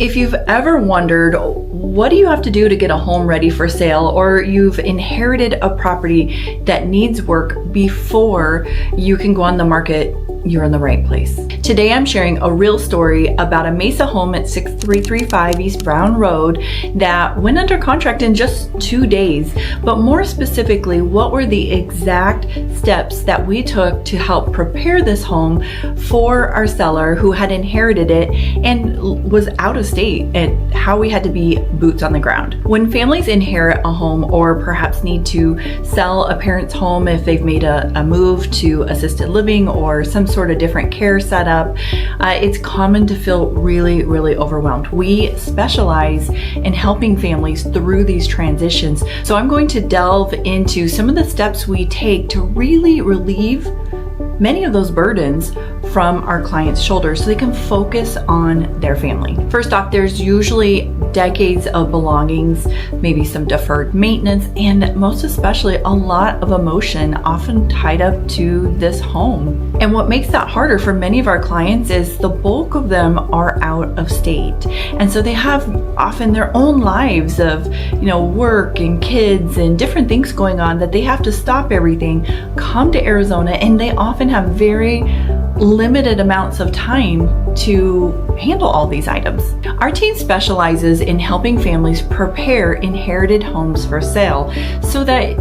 If you've ever wondered, what do you have to do to get a home ready for sale, or you've inherited a property that needs work before you can go on the market, you're in the right place. Today I'm sharing a real story about a Mesa home at 6335 East Brown Road that went under contract in just 2 days. But more specifically, what were the exact steps that we took to help prepare this home for our seller who had inherited it and was out of state, and how we had to be boots on the ground. When families inherit a home, or perhaps need to sell a parent's home if they've made a move to assisted living or some sort of different care setup, it's common to feel really, really overwhelmed. We specialize in helping families through these transitions. So I'm going to delve into some of the steps we take to really relieve many of those burdens from our clients' shoulders so they can focus on their family. First off, there's usually decades of belongings, maybe some deferred maintenance, and most especially a lot of emotion often tied up to this home. And what makes that harder for many of our clients is the bulk of them are out of state. And so they have often their own lives of, work and kids and different things going on that they have to stop everything, come to Arizona, and they often have very limited amounts of time to handle all these items. Our team specializes in helping families prepare inherited homes for sale so that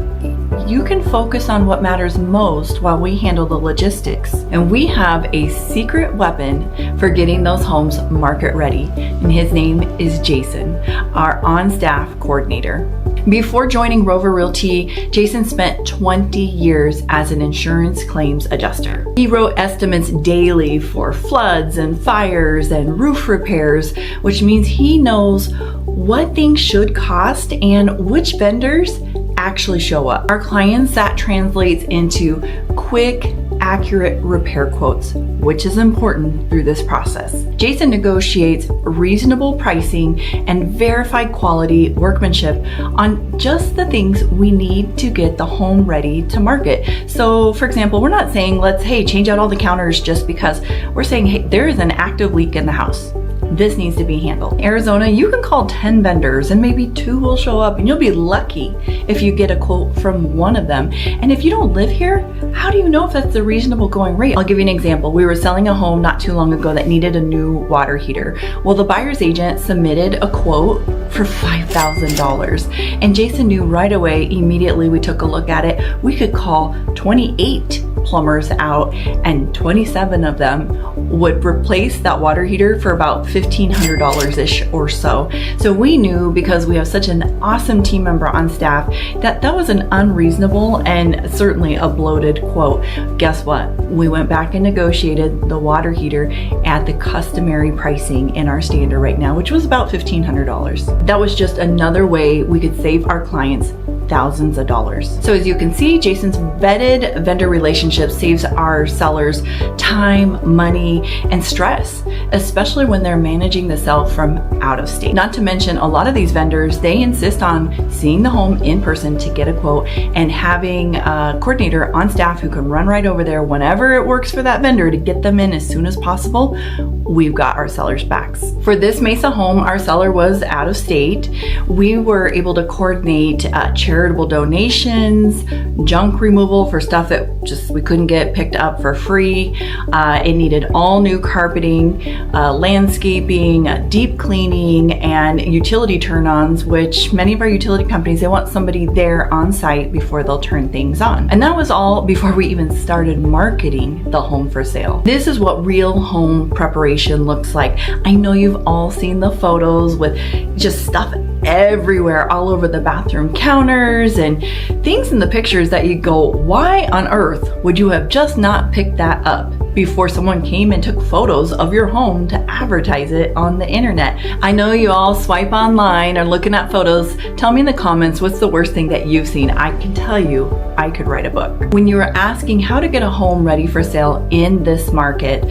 you can focus on what matters most while we handle the logistics. And we have a secret weapon for getting those homes market ready, and his name is Jason, our on-staff coordinator. Before joining Rover Realty, Jason spent 20 years as an insurance claims adjuster. He wrote estimates daily for floods and fires and roof repairs, which means he knows what things should cost and which vendors actually show up. Our clients, that translates into quick, accurate repair quotes, which is important through this process. Jason negotiates reasonable pricing and verified quality workmanship on just the things we need to get the home ready to market. So for example, we're not saying change out all the counters just because. We're saying, hey, there is an active leak in the house. This needs to be handled. In Arizona, you can call 10 vendors and maybe 2 will show up, and you'll be lucky if you get a quote from one of them. And if you don't live here, how do you know if that's the reasonable going rate? I'll give you an example. We were selling a home not too long ago that needed a new water heater. Well, the buyer's agent submitted a quote for $5,000. And Jason knew right away, immediately we took a look at it, we could call 28 plumbers out, and 27 of them would replace that water heater for about $1,500-ish or so. So we knew, because we have such an awesome team member on staff, that was an unreasonable and certainly a bloated quote. Guess what? We went back and negotiated the water heater at the customary pricing in our standard right now, which was about $1,500. That was just another way we could save our clients thousands of dollars. So as you can see, Jason's vetted vendor relationship saves our sellers time, money, and stress, especially when they're managing the sale from out of state. Not to mention, a lot of these vendors, they insist on seeing the home in person to get a quote, and having a coordinator on staff who can run right over there whenever it works for that vendor to get them in as soon as possible. We've got our sellers' backs. For this Mesa home, our seller was out of state. We were able to coordinate charitable donations, junk removal for stuff that we couldn't get picked up for free. It needed all new carpeting, landscaping, deep cleaning, and utility turn-ons, which many of our utility companies, they want somebody there on site before they'll turn things on. And that was all before we even started marketing the home for sale. This is what real home preparation looks like. I know you've all seen the photos with just stuff everywhere, all over the bathroom counters, and things in the pictures that you go, why on earth would you have just not picked that up before someone came and took photos of your home to advertise it on the internet? I know you all swipe online or looking at photos. Tell me in the comments, what's the worst thing that you've seen? I can tell you, I could write a book. When you are asking how to get a home ready for sale in this market,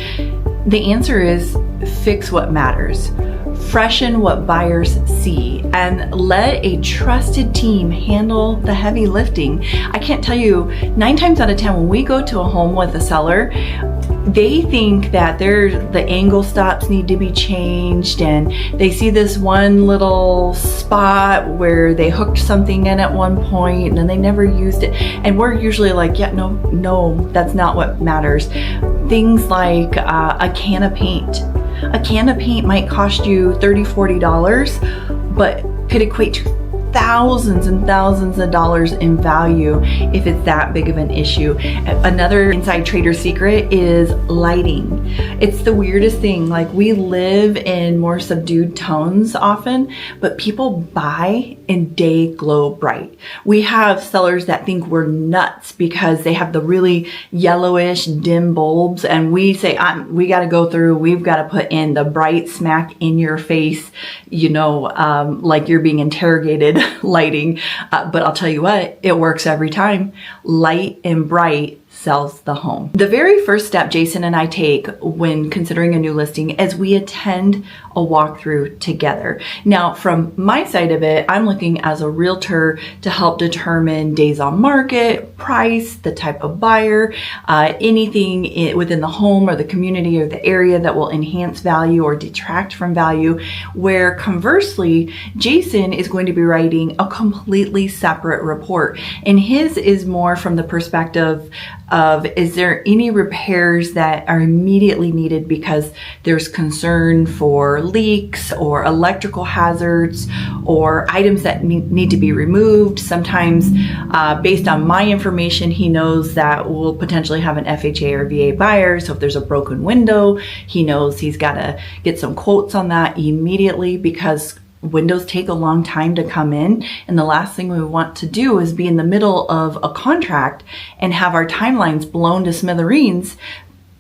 the answer is fix what matters. Freshen what buyers see, and let a trusted team handle the heavy lifting. I can't tell you, 9 times out of 10 when we go to a home with a seller, they think that the angle stops need to be changed, and they see this one little spot where they hooked something in at one point and then they never used it. And we're usually like, yeah, no, that's not what matters. Things like a can of paint. A can of paint might cost you $30, $40, but could equate to thousands and thousands of dollars in value if it's that big of an issue. Another inside trader secret is lighting. It's the weirdest thing. Like, we live in more subdued tones often, but people buy and day glow bright. We have sellers that think we're nuts because they have the really yellowish dim bulbs, and we say, we got to go through, we've got to put in the bright smack in your face, like you're being interrogated lighting. But I'll tell you what, it works every time. Light and bright sells the home. The very first step Jason and I take when considering a new listing is we attend a walkthrough together. Now, from my side of it, I'm looking as a realtor to help determine days on market, price, the type of buyer, anything within the home or the community or the area that will enhance value or detract from value, where conversely, Jason is going to be writing a completely separate report. And his is more from the perspective of, is there any repairs that are immediately needed because there's concern for leaks or electrical hazards or items that need to be removed. Sometimes based on my information, he knows that we'll potentially have an FHA or VA buyer. So if there's a broken window, he knows he's got to get some quotes on that immediately, because windows take a long time to come in, and the last thing we want to do is be in the middle of a contract and have our timelines blown to smithereens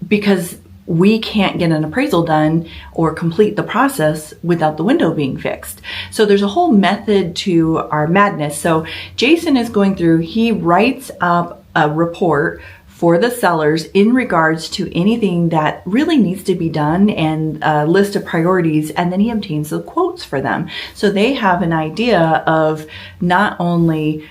because we can't get an appraisal done or complete the process without the window being fixed. So there's a whole method to our madness. So Jason is going through, he writes up a report for the sellers in regards to anything that really needs to be done and a list of priorities, and then he obtains the quotes for them. So they have an idea of not only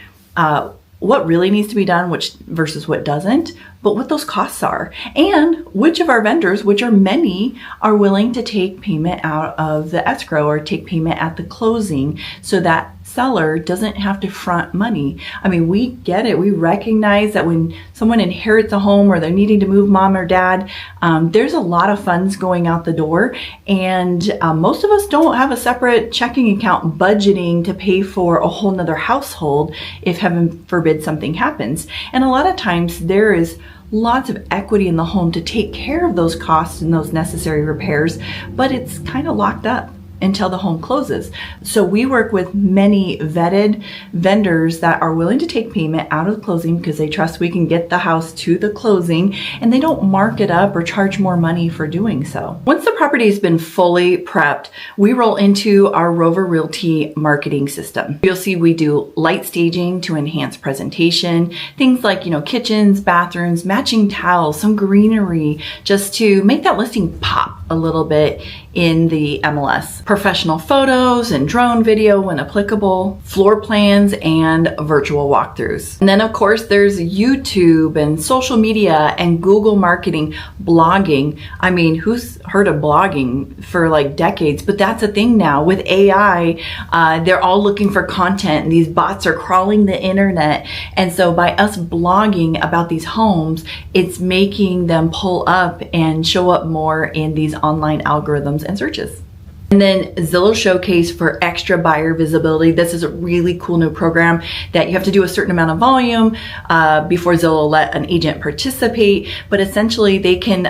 what really needs to be done, which versus what doesn't, but what those costs are, and which of our vendors, which are many, are willing to take payment out of the escrow or take payment at the closing, so that seller doesn't have to front money. I mean, we get it. We recognize that when someone inherits a home or they're needing to move mom or dad, there's a lot of funds going out the door. And most of us don't have a separate checking account budgeting to pay for a whole nother household if heaven forbid something happens. And a lot of times there is lots of equity in the home to take care of those costs and those necessary repairs, but it's kind of locked up until the home closes. So we work with many vetted vendors that are willing to take payment out of the closing because they trust we can get the house to the closing, and they don't mark it up or charge more money for doing so. Once the property has been fully prepped, we roll into our Rover Realty marketing system. You'll see we do light staging to enhance presentation, things like, kitchens, bathrooms, matching towels, some greenery, just to make that listing pop a little bit in the MLS. Professional photos and drone video when applicable, floor plans, and virtual walkthroughs. And then of course there's YouTube and social media and Google marketing, blogging. I mean, who's heard of blogging for like decades? But that's a thing now with AI. They're all looking for content, and these bots are crawling the internet. And so by us blogging about these homes, it's making them pull up and show up more in these online algorithms and searches. And then Zillow Showcase for extra buyer visibility. This is a really cool new program that you have to do a certain amount of volume before Zillow will let an agent participate. But essentially they can,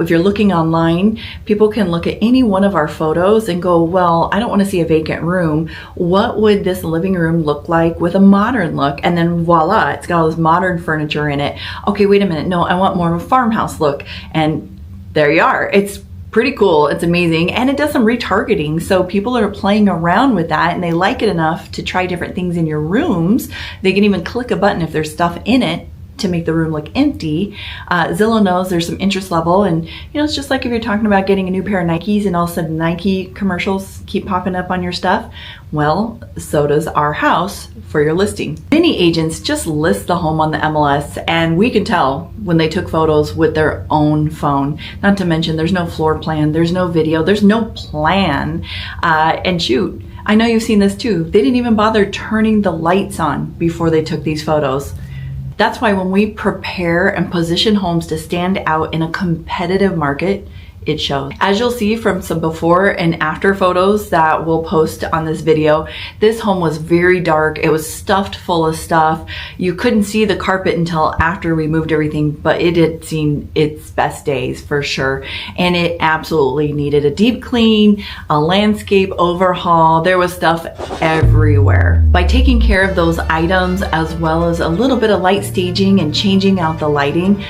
if you're looking online, people can look at any one of our photos and go, well, I don't want to see a vacant room. What would this living room look like with a modern look? And then voila, it's got all this modern furniture in it. Okay, wait a minute. No, I want more of a farmhouse look. And there you are. It's pretty cool. It's amazing. And it does some retargeting. So people are playing around with that and they like it enough to try different things in your rooms. They can even click a button if there's stuff in it to make the room look empty. Zillow knows there's some interest level, and it's just like if you're talking about getting a new pair of Nikes and all of a sudden Nike commercials keep popping up on your stuff. Well, so does our house for your listing. Many agents just list the home on the MLS, and we can tell when they took photos with their own phone. Not to mention there's no floor plan, there's no video, there's no plan. And shoot, I know you've seen this too. They didn't even bother turning the lights on before they took these photos. That's why when we prepare and position homes to stand out in a competitive market, it shows. As you'll see from some before and after photos that we'll post on this video, this home was very dark. It was stuffed full of stuff. You couldn't see the carpet until after we moved everything, but it had seen its best days for sure. And it absolutely needed a deep clean, a landscape overhaul. There was stuff everywhere. By taking care of those items, as well as a little bit of light staging and changing out the lighting,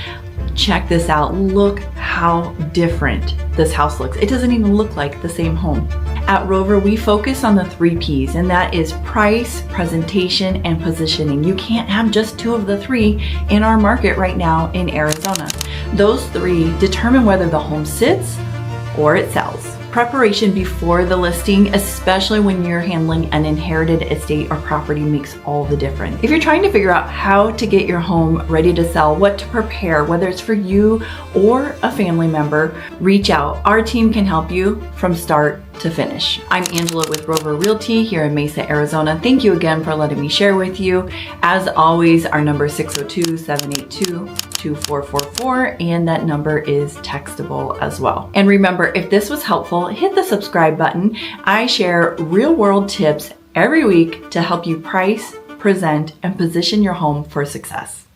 check this out. Look how different this house looks. It doesn't even look like the same home. At Rover, we focus on the 3 P's, and that is price, presentation, and positioning. You can't have just 2 of the 3 in our market right now in Arizona. Those 3 determine whether the home sits or it sells. Preparation before the listing, especially when you're handling an inherited estate or property, makes all the difference. If you're trying to figure out how to get your home ready to sell, what to prepare, whether it's for you or a family member, reach out. Our team can help you from start to finish. I'm Angela with Rover Realty here in Mesa, Arizona. Thank you again for letting me share with you. As always, our number is 602-782-2444, and that number is textable as well. And remember, if this was helpful, hit the subscribe button. I share real-world tips every week to help you price, present, and position your home for success.